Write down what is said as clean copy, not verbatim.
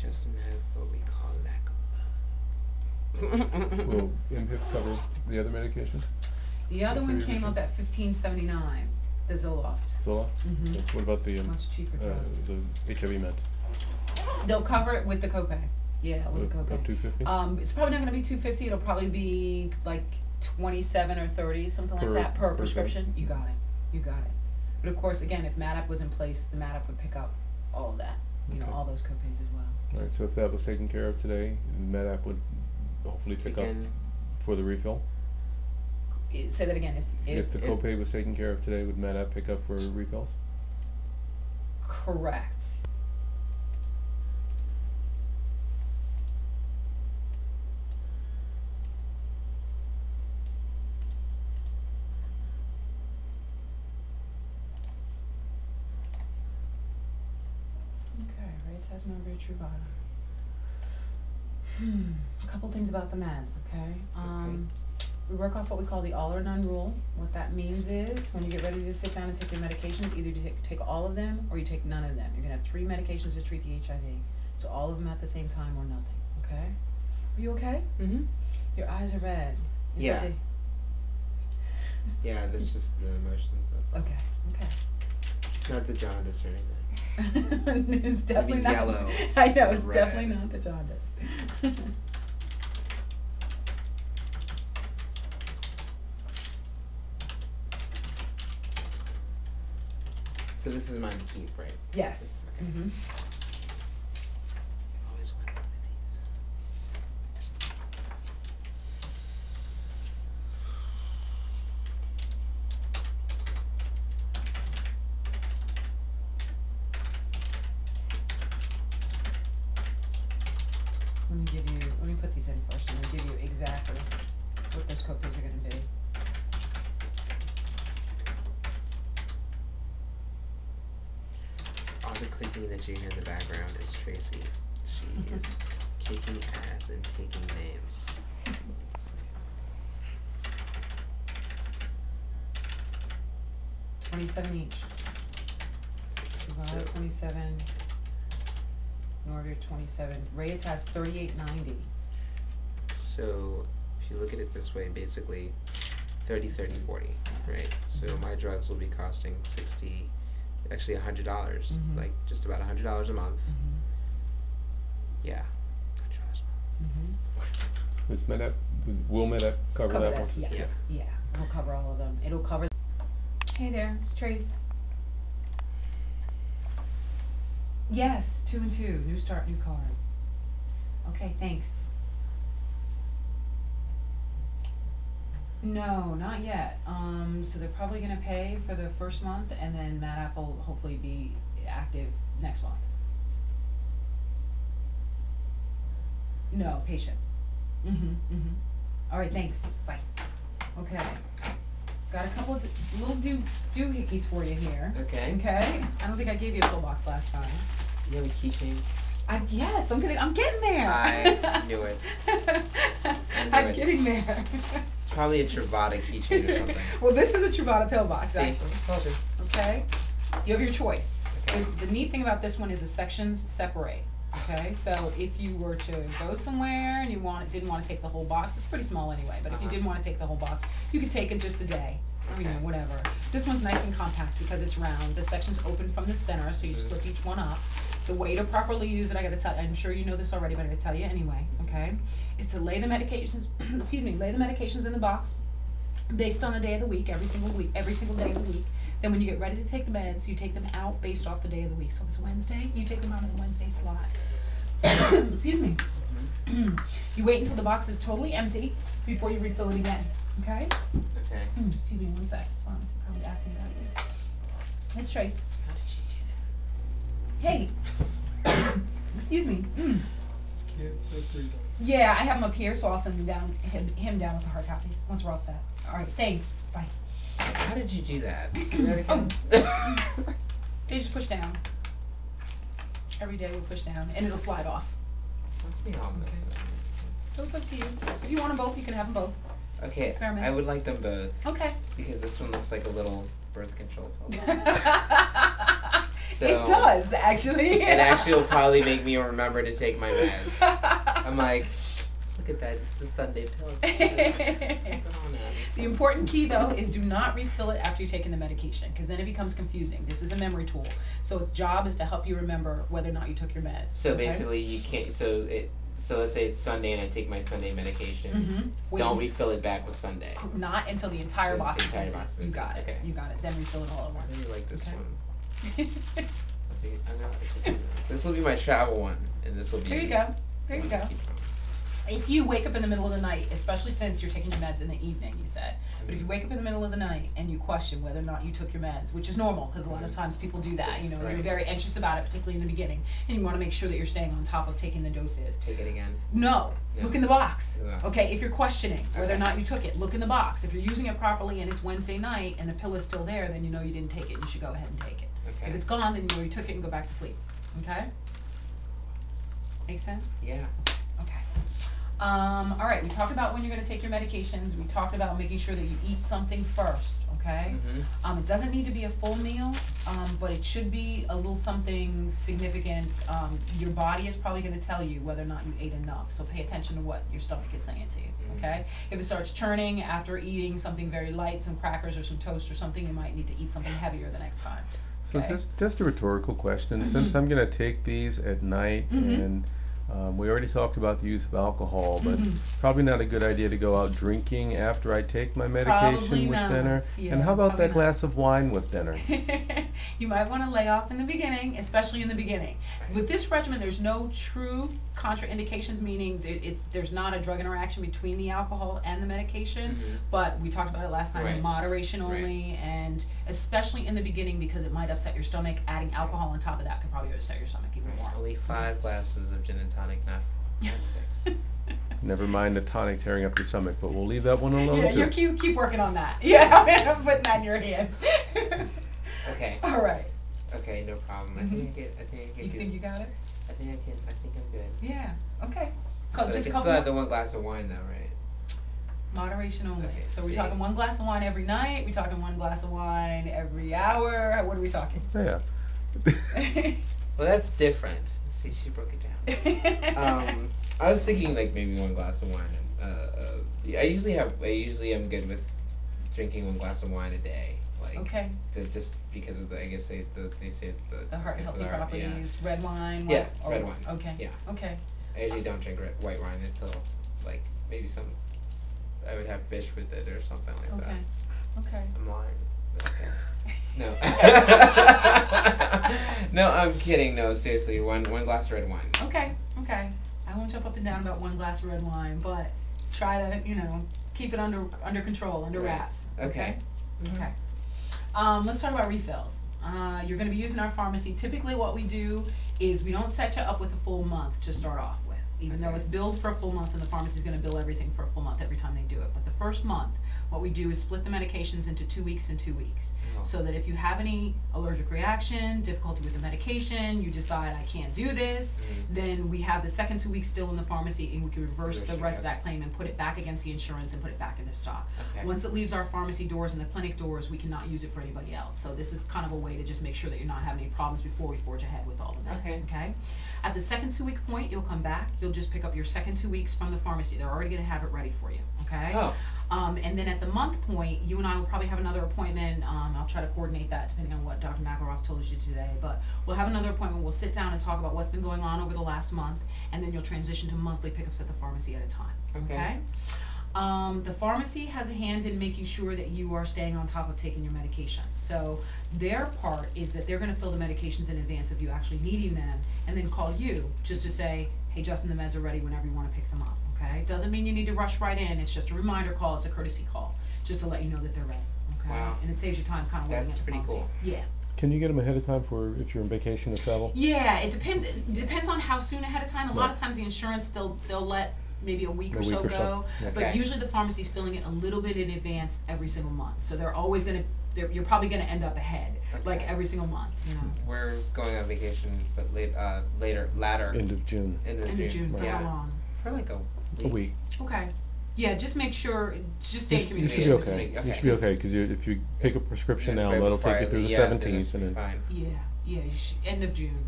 just have what we call lack of funds. Will MHIP cover the other medications? The other one came up Contribution. at $15.79, the Zoloft. Zoloft? Mhm. Okay. What about the Much cheaper drug. the HIV meds? They'll cover it with the copay. Yeah, with the copay. Of $250? It's probably not going to be $250. It'll probably be like 27 or 30, something like that per per prescription. drug. You got it. You got it. But of course, again, if MADAP was in place, the MADAP would pick up all of that. You know, Okay. all those copays as well. All right, so if that was taken care of today, MedApp would hopefully pick up Again, for the refill? Say that again. If the copay was taken care of today, would MedApp pick up for refills? Correct. Okay, Raytaz, Norvir, Truvada. A couple things about the meds, okay? We work off what we call the all or none rule. What that means is when you get ready to sit down and take your medications, either you take all of them or you take none of them. You're gonna have 3 medications to treat the HIV. So all of them at the same time or nothing, okay? Are you okay? Mm-hmm. Your eyes are red. Is Yeah. that Yeah, that's just the emotions, that's all. okay. Not the jaundice or anything. It's definitely Maybe not. yellow I know, instead of it's red. definitely not the jaundice. So this is mine to keep, right? Yes. Okay. Mm-hmm. I always wanted one of these. Let me put these in first and I'll give you exactly what those copays are gonna be. So all the clicking that you hear in the background is Tracy. She is kicking ass and taking names. 27 each. Truvada 27, Norvir 27. Raytaz has 38.90. So if you look at it this way, basically 30, 30, 40, right? So my drugs will be costing actually $100, Mhm. like just about $100 a month. Mm-hmm. Yeah, $100 a month. Is MedApp, will MedApp cover that this, once? yes. Yeah. It'll cover all of them. It'll cover. Hey there, it's Trace. Yes, 2 and 2. New start, new card. Okay, thanks. No, not yet. So they're probably gonna pay for the first month, and then MedApp will hopefully be active next month. No, patient. All right, thanks. Bye. Okay. Got a couple of little doohickeys for you here. Okay. Okay. I don't think I gave you a pillbox last time. You have a keychain? Yes, I'm getting there. I knew it. I'm it. getting there. It's probably a Truvada keychain or something. Well, this is a Truvada pillbox, See? actually. Told you. Okay. You have your choice. Okay. The neat thing about this one is the sections separate. Okay, so if you were to go somewhere and you didn't want to take the whole box, it's pretty small anyway, but if you didn't want to take the whole box, you could take it just a day, or you know, whatever. This one's nice and compact because it's round. The section's open from the center, so you split each one up. The way to properly use it, I gotta tell you, I'm sure you know this already, but I'm gonna tell you anyway, okay? Is to lay the medications, lay the medications in the box based on the day of the week, every single day of the week. Then when you get ready to take the meds, you take them out based off the day of the week. So if it's Wednesday, you take them out of the Wednesday slot. Excuse me. You wait until the box is totally empty before you refill it again. Okay? Okay. Excuse me 1 sec. This pharmacy probably asking about you. It's Trace. How did you do that? Hey. Excuse me. Yeah, I have him up here, so I'll send him down down with the hard copies once we're all set. All right, thanks. Bye. How did you do that? Do that again? They just push down. Every day we push down, and it'll slide off. Let's be honest. So it's up to you. If you want them both, you can have them both. Okay, Experiment. I would like them both Okay. because this one looks like a little birth control pill. So It does, actually. It actually will probably make me remember to take my meds. I'm like, look at that, it's the Sunday pill. The important key, though, is do not refill it after you've taken the medication, because then it becomes confusing. This is a memory tool, so its job is to help you remember whether or not you took your meds. So okay? basically, you can't. So let's say it's Sunday and I take my Sunday medication. Mm-hmm. Don't refill it back with Sunday. Not until the entire Until box the is entire empty. box is You empty. got it. Okay. You got it. Then refill it all at I once. really like this Okay. one. This will be my travel one, and this will be. There you go. There you one go. to keep on. If you wake up in the middle of the night, especially since you're taking your meds in the evening, you said, but if you wake up in the middle of the night and you question whether or not you took your meds, which is normal because a lot of times people do that, you know, Right. you're very anxious about it, particularly in the beginning, and you want to make sure that you're staying on top of taking the doses. Take it again. No, No. look in the box. No. Okay, if you're questioning whether or Okay. not you took it, look in the box. If you're using it properly and it's Wednesday night and the pill is still there, then you know you didn't take it. You should go ahead and take it. Okay. If it's gone, then you know you took it and go back to sleep. Okay? Make sense? Yeah. Okay. All right, we talked about when you're gonna take your medications. We talked about making sure that you eat something first, okay? Mm-hmm. It doesn't need to be a full meal, but it should be a little something significant. Your body is probably gonna tell you whether or not you ate enough, so pay attention to what your stomach is saying to you, okay? If it starts churning after eating something very light, some crackers or some toast or something, you might need to eat something heavier the next time. So Okay. just a rhetorical question. Since I'm going to take these at night, and we already talked about the use of alcohol, but probably not a good idea to go out drinking after I take my medication Probably with not, dinner. yeah, And how about probably that not. glass of wine with dinner? You might want to lay off in the beginning, especially in the beginning. With this regimen, there's no true contraindications, meaning there's not a drug interaction between the alcohol and the medication, but we talked about it last time, Right. moderation only, and especially in the beginning because it might upset your stomach, adding alcohol on top of that could probably upset your stomach even more. Only 5 glasses of gin and tonic, not 6. Never mind the tonic tearing up your stomach, but we'll leave that one alone Yeah, too. you keep working on that. Yeah, I'm putting that in your hands. Okay. All right. Okay, no problem. I think I can You do. think you got it? I think I'm good. Yeah. Okay. But I Just a can couple. still have the 1 glass of wine though, right? Moderation only. Okay, So we're see. talking 1 glass of wine every night. We're talking 1 glass of wine every hour. What are we talking? Yeah. Well, that's different. See, she broke it down. I was thinking like maybe 1 glass of wine. And, I usually am good with drinking 1 glass of wine a day. Like, Okay. just because of the, I guess they say The heart say healthy the heart, properties. Red wine. Yeah, what- red wine. Okay. Yeah. Okay. I usually don't drink white wine until like maybe I would have fish with it or something like Okay. that. Okay. I'm lying. Okay. No. No, I'm kidding. No, seriously, one glass of red wine. Okay. Okay. I won't jump up and down about 1 glass of red wine, but try to keep it under control, under Right. wraps. Okay. Okay. Let's talk about refills. You're going to be using our pharmacy. Typically what we do is we don't set you up with a full month to start off with, even though Okay. it's billed for a full month and the pharmacy is going to bill everything for a full month every time they do it. But the first month, what we do is split the medications into 2 weeks and 2 weeks. Oh. So that if you have any allergic reaction, difficulty with the medication, you decide I can't do this, then we have the second 2 weeks still in the pharmacy and we can reverse the rest of that claim and put it back against the insurance and put it back into stock. Okay. Once it leaves our pharmacy doors and the clinic doors, we cannot use it for anybody else. So this is kind of a way to just make sure that you're not having any problems before we forge ahead with all the meds, okay? At the second 2 week point, you'll come back, you'll just pick up your second 2 weeks from the pharmacy. They're already gonna have it ready for you, okay? Oh. And then at the month point, you and I will probably have another appointment. I'll try to coordinate that depending on what Dr. McElroth told you today. But we'll have another appointment. We'll sit down and talk about what's been going on over the last month, and then you'll transition to monthly pickups at the pharmacy at a time. Okay. The pharmacy has a hand in making sure that you are staying on top of taking your medications. So their part is that they're going to fill the medications in advance of you actually needing them, and then call you just to say, hey, Justin, the meds are ready whenever you want to pick them up. Okay? It doesn't mean you need to rush right in. It's just a reminder call. It's a courtesy call, just to let you know that they're ready. Okay? Wow. And it saves you time kind of waiting That's at the pretty pharmacy. cool. Yeah. Can you get them ahead of time for if you're on vacation or travel? Yeah, it depends on how soon ahead of time. A lot Right. of times the insurance they'll let maybe a week or so week or so. go, Yeah. but Okay. usually the pharmacy's filling it a little bit in advance every single month. So they're always you're probably gonna end up ahead, like Okay. every single month. You know, We're going on vacation, but latter End of June. end of end of June for yeah. how long? For like a A week. Okay. Yeah, just make sure. Just stay in You should communication. be with okay. me. You Okay. should be okay because if you pick a prescription now, right that'll before take you I through leave, the yeah, then it 17th, should and be then fine. Yeah. Yeah, end of June.